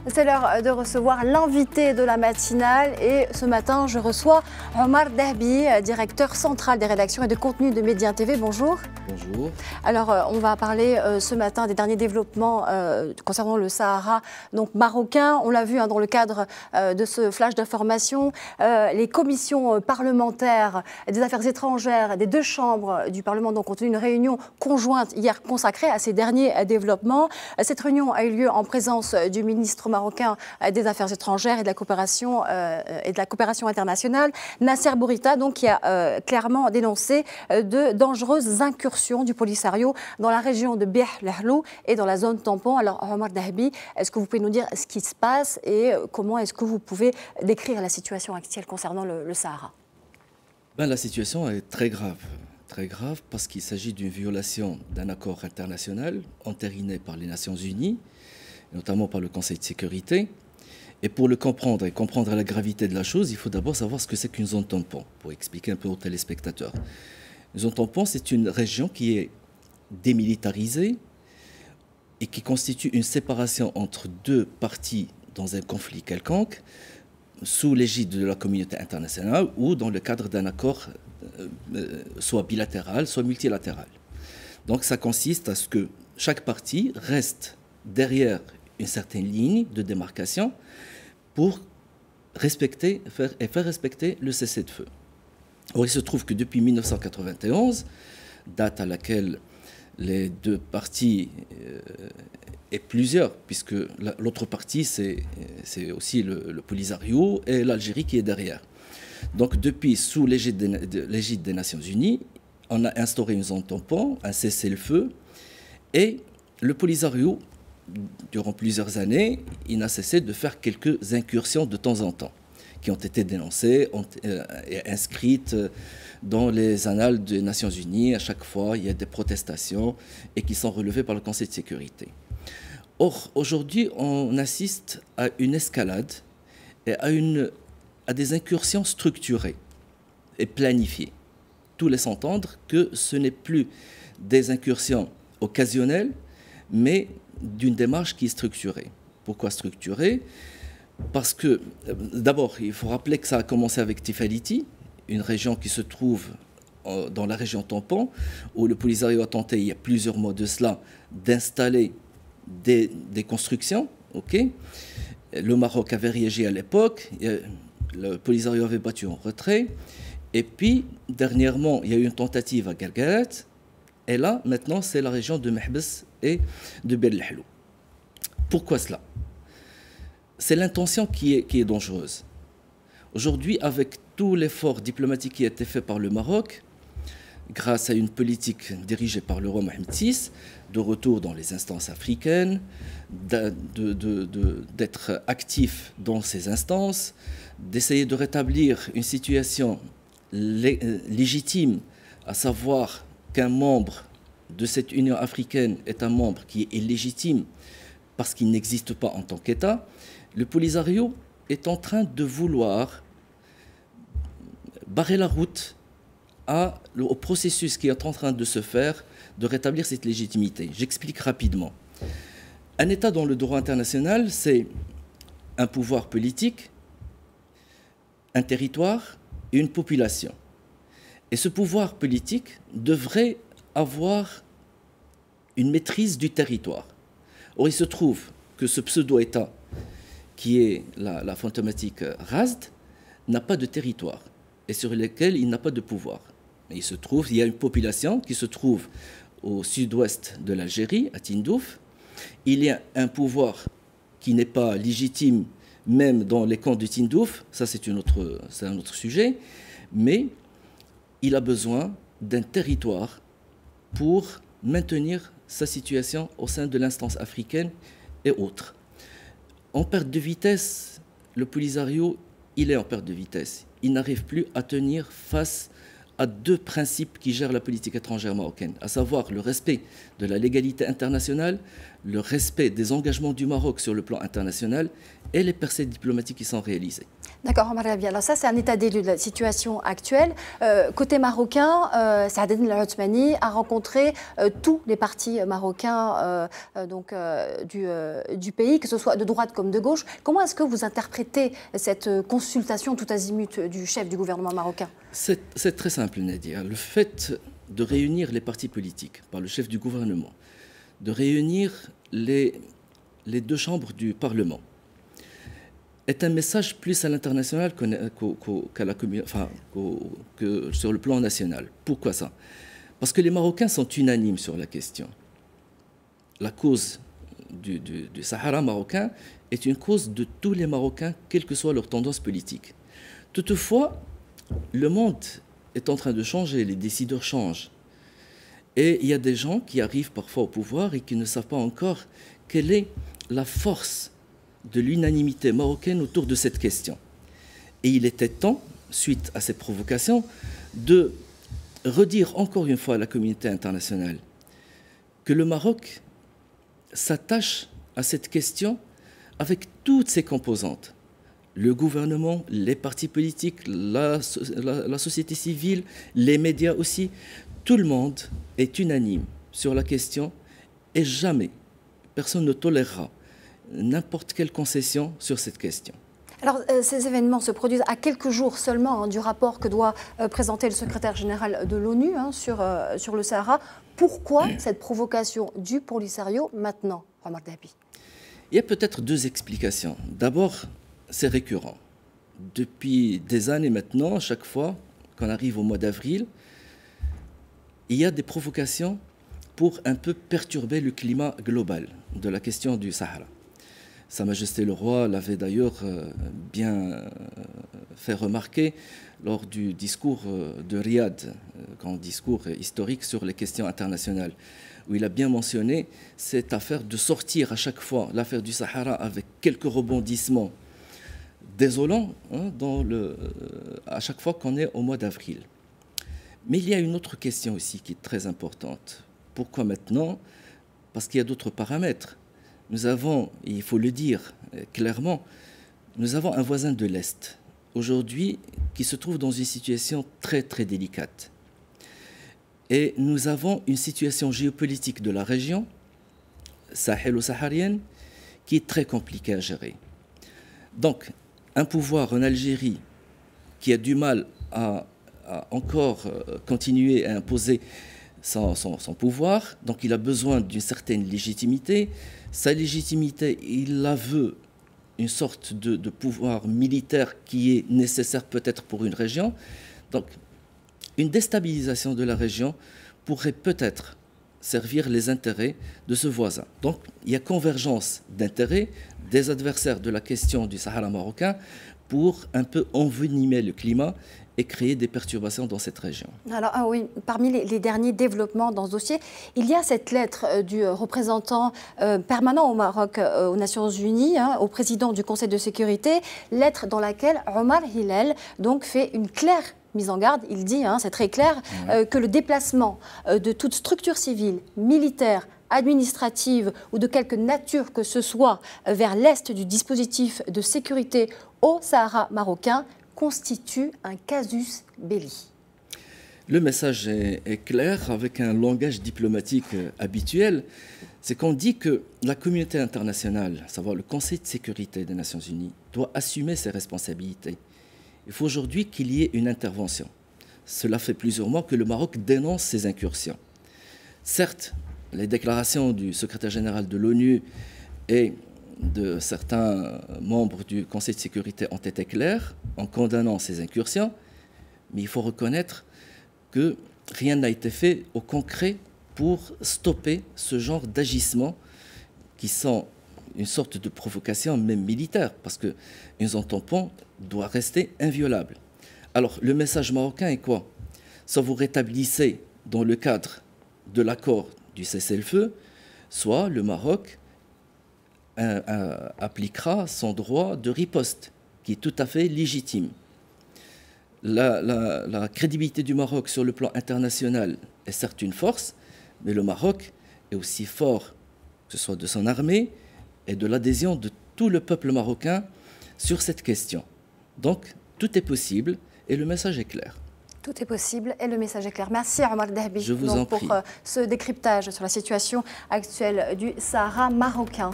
C'est l'heure de recevoir l'invité de la matinale et ce matin, je reçois Omar Dahbi, directeur central des rédactions et de contenu de Média TV. Bonjour. Bonjour. Alors, on va parler ce matin des derniers développements concernant le Sahara donc marocain. On l'a vu dans le cadre de ce flash d'information. Les commissions parlementaires des affaires étrangères des deux chambres du Parlement ont tenu une réunion conjointe hier consacrée à ces derniers développements. Cette réunion a eu lieu en présence du ministre marocain des Affaires étrangères et de la coopération internationale, Nasser Bourita, donc, qui a clairement dénoncé de dangereuses incursions du Polisario dans la région de Bih Lahlou et dans la zone tampon. Alors, Omar Dahbi, est-ce que vous pouvez nous dire ce qui se passe et comment est-ce que vous pouvez décrire la situation actuelle concernant le Sahara? La situation est très grave parce qu'il s'agit d'une violation d'un accord international entériné par les Nations Unies, notamment par le Conseil de sécurité. Et pour le comprendre et comprendre la gravité de la chose, il faut d'abord savoir ce que c'est qu'une zone tampon, pour expliquer un peu aux téléspectateurs. Une zone tampon, c'est une région qui est démilitarisée et qui constitue une séparation entre deux parties dans un conflit quelconque, sous l'égide de la communauté internationale ou dans le cadre d'un accord soit bilatéral, soit multilatéral. Donc ça consiste à ce que chaque partie reste derrière une certaine ligne de démarcation pour faire respecter le cessez-le-feu. Or, il se trouve que depuis 1991, date à laquelle les deux parties, et plusieurs, puisque l'autre partie, c'est aussi le Polisario et l'Algérie qui est derrière. Donc, depuis, sous l'égide des Nations Unies, on a instauré une zone tampon, un cessez-le-feu, et le Polisario, durant plusieurs années, il n'a cessé de faire quelques incursions de temps en temps, qui ont été dénoncées et inscrites dans les annales des Nations Unies. À chaque fois, il y a des protestations et qui sont relevées par le Conseil de sécurité. Or, aujourd'hui, on assiste à une escalade et à des incursions structurées et planifiées. Tout laisse entendre que ce n'est plus des incursions occasionnelles, mais d'une démarche qui est structurée. Pourquoi structurée? Parce que, d'abord, il faut rappeler que ça a commencé avec Tifaliti, une région qui se trouve dans la région tampon, où le Polisario a tenté, il y a plusieurs mois de cela, d'installer des constructions. Le Maroc avait réagi à l'époque, le Polisario avait battu en retrait, et puis, dernièrement, il y a eu une tentative à Guerguerat, et là, maintenant, c'est la région de Mehbes et de Bir Lahlou. Pourquoi cela? C'est l'intention qui est dangereuse. Aujourd'hui, avec tout l'effort diplomatique qui a été fait par le Maroc, grâce à une politique dirigée par le roi Mohamed VI, de retour dans les instances africaines, d'être actif dans ces instances, d'essayer de rétablir une situation légitime, à savoir qu'un membre de cette Union africaine est un membre qui est illégitime parce qu'il n'existe pas en tant qu'État, le Polisario est en train de vouloir barrer la route au processus qui est en train de se faire de rétablir cette légitimité. J'explique rapidement. Un État dans le droit international, c'est un pouvoir politique, un territoire et une population. Et ce pouvoir politique devrait avoir une maîtrise du territoire. Or, il se trouve que ce pseudo-État, qui est la fantomatique Razd, n'a pas de territoire et sur lequel il n'a pas de pouvoir. Et il se trouve, il y a une population qui se trouve au sud-ouest de l'Algérie, à Tindouf. Il y a un pouvoir qui n'est pas légitime, même dans les camps de Tindouf, ça c'est un autre sujet, mais il a besoin d'un territoire pour maintenir sa situation au sein de l'instance africaine et autres. En perte de vitesse, le Polisario, il est en perte de vitesse. Il n'arrive plus à tenir face à deux principes qui gèrent la politique étrangère marocaine, à savoir le respect de la légalité internationale, le respect des engagements du Maroc sur le plan international et les percées diplomatiques qui sont réalisées. D'accord, Omar Rabi. Alors ça, c'est un état des lieux de la situation actuelle. Côté marocain, Saad El Othmani a rencontré tous les partis marocains du pays, que ce soit de droite comme de gauche. Comment est-ce que vous interprétez cette consultation tout azimut du chef du gouvernement marocain? C'est très simple, Nadia. Le fait de réunir les partis politiques par le chef du gouvernement, de réunir les deux chambres du Parlement, est un message plus à l'international que sur le plan national. Pourquoi ça? Parce que les Marocains sont unanimes sur la question. La cause du Sahara marocain est une cause de tous les Marocains, quelle que soit leur tendance politique. Toutefois, le monde est en train de changer, les décideurs changent. Et il y a des gens qui arrivent parfois au pouvoir et qui ne savent pas encore quelle est la force de l'unanimité marocaine autour de cette question. Et il était temps, suite à ces provocations, de redire encore une fois à la communauté internationale que le Maroc s'attache à cette question avec toutes ses composantes. Le gouvernement, les partis politiques, la société civile, les médias aussi, tout le monde est unanime sur la question et jamais personne ne tolérera n'importe quelle concession sur cette question. Alors, ces événements se produisent à quelques jours seulement du rapport que doit présenter le secrétaire général de l'ONU sur le Sahara. Pourquoi cette provocation du Polisario maintenant, Omar Dabi? Il y a peut-être deux explications. D'abord, c'est récurrent. Depuis des années maintenant, chaque fois qu'on arrive au mois d'avril, il y a des provocations pour un peu perturber le climat global de la question du Sahara. Sa Majesté le Roi l'avait d'ailleurs bien fait remarquer lors du discours de Riyad, grand discours historique sur les questions internationales, où il a bien mentionné cette affaire de sortir à chaque fois l'affaire du Sahara avec quelques rebondissements désolants à chaque fois qu'on est au mois d'avril. Mais il y a une autre question aussi qui est très importante. Pourquoi maintenant? Parce qu'il y a d'autres paramètres. Nous avons, et il faut le dire clairement, nous avons un voisin de l'Est, aujourd'hui, qui se trouve dans une situation très très délicate. Et nous avons une situation géopolitique de la région, sahélo-saharienne, qui est très compliquée à gérer. Donc, un pouvoir en Algérie qui a du mal à encore continuer à imposer son pouvoir, donc il a besoin d'une certaine légitimité. Sa légitimité, il la veut une sorte de pouvoir militaire qui est nécessaire peut-être pour une région. Donc, une déstabilisation de la région pourrait peut-être servir les intérêts de ce voisin. Donc, il y a convergence d'intérêts des adversaires de la question du Sahara marocain pour un peu envenimer le climat et créer des perturbations dans cette région. Alors oui, parmi les derniers développements dans ce dossier, il y a cette lettre du représentant permanent au Maroc aux Nations Unies, au président du Conseil de sécurité, lettre dans laquelle Omar Hillel donc fait une claire mise en garde. Il dit, c'est très clair, que le déplacement de toute structure civile, militaire, administrative ou de quelque nature que ce soit vers l'est du dispositif de sécurité au Sahara marocain constitue un casus belli. Le message est clair, avec un langage diplomatique habituel. C'est qu'on dit que la communauté internationale, à savoir le Conseil de sécurité des Nations Unies, doit assumer ses responsabilités. Il faut aujourd'hui qu'il y ait une intervention. Cela fait plusieurs mois que le Maroc dénonce ces incursions. Certes, les déclarations du secrétaire général de l'ONU et de certains membres du Conseil de sécurité ont été clairs en condamnant ces incursions, mais il faut reconnaître que rien n'a été fait au concret pour stopper ce genre d'agissements qui sont une sorte de provocation même militaire, parce qu'une zone tampon doit rester inviolable. Alors le message marocain est quoi? Soit vous rétablissez dans le cadre de l'accord du cessez-le-feu, soit le Maroc appliquera son droit de riposte, qui est tout à fait légitime. La crédibilité du Maroc sur le plan international est certes une force, mais le Maroc est aussi fort que ce soit de son armée et de l'adhésion de tout le peuple marocain sur cette question. Donc, tout est possible et le message est clair. Tout est possible et le message est clair. Merci Omar Dahbi pour ce décryptage sur la situation actuelle du Sahara marocain.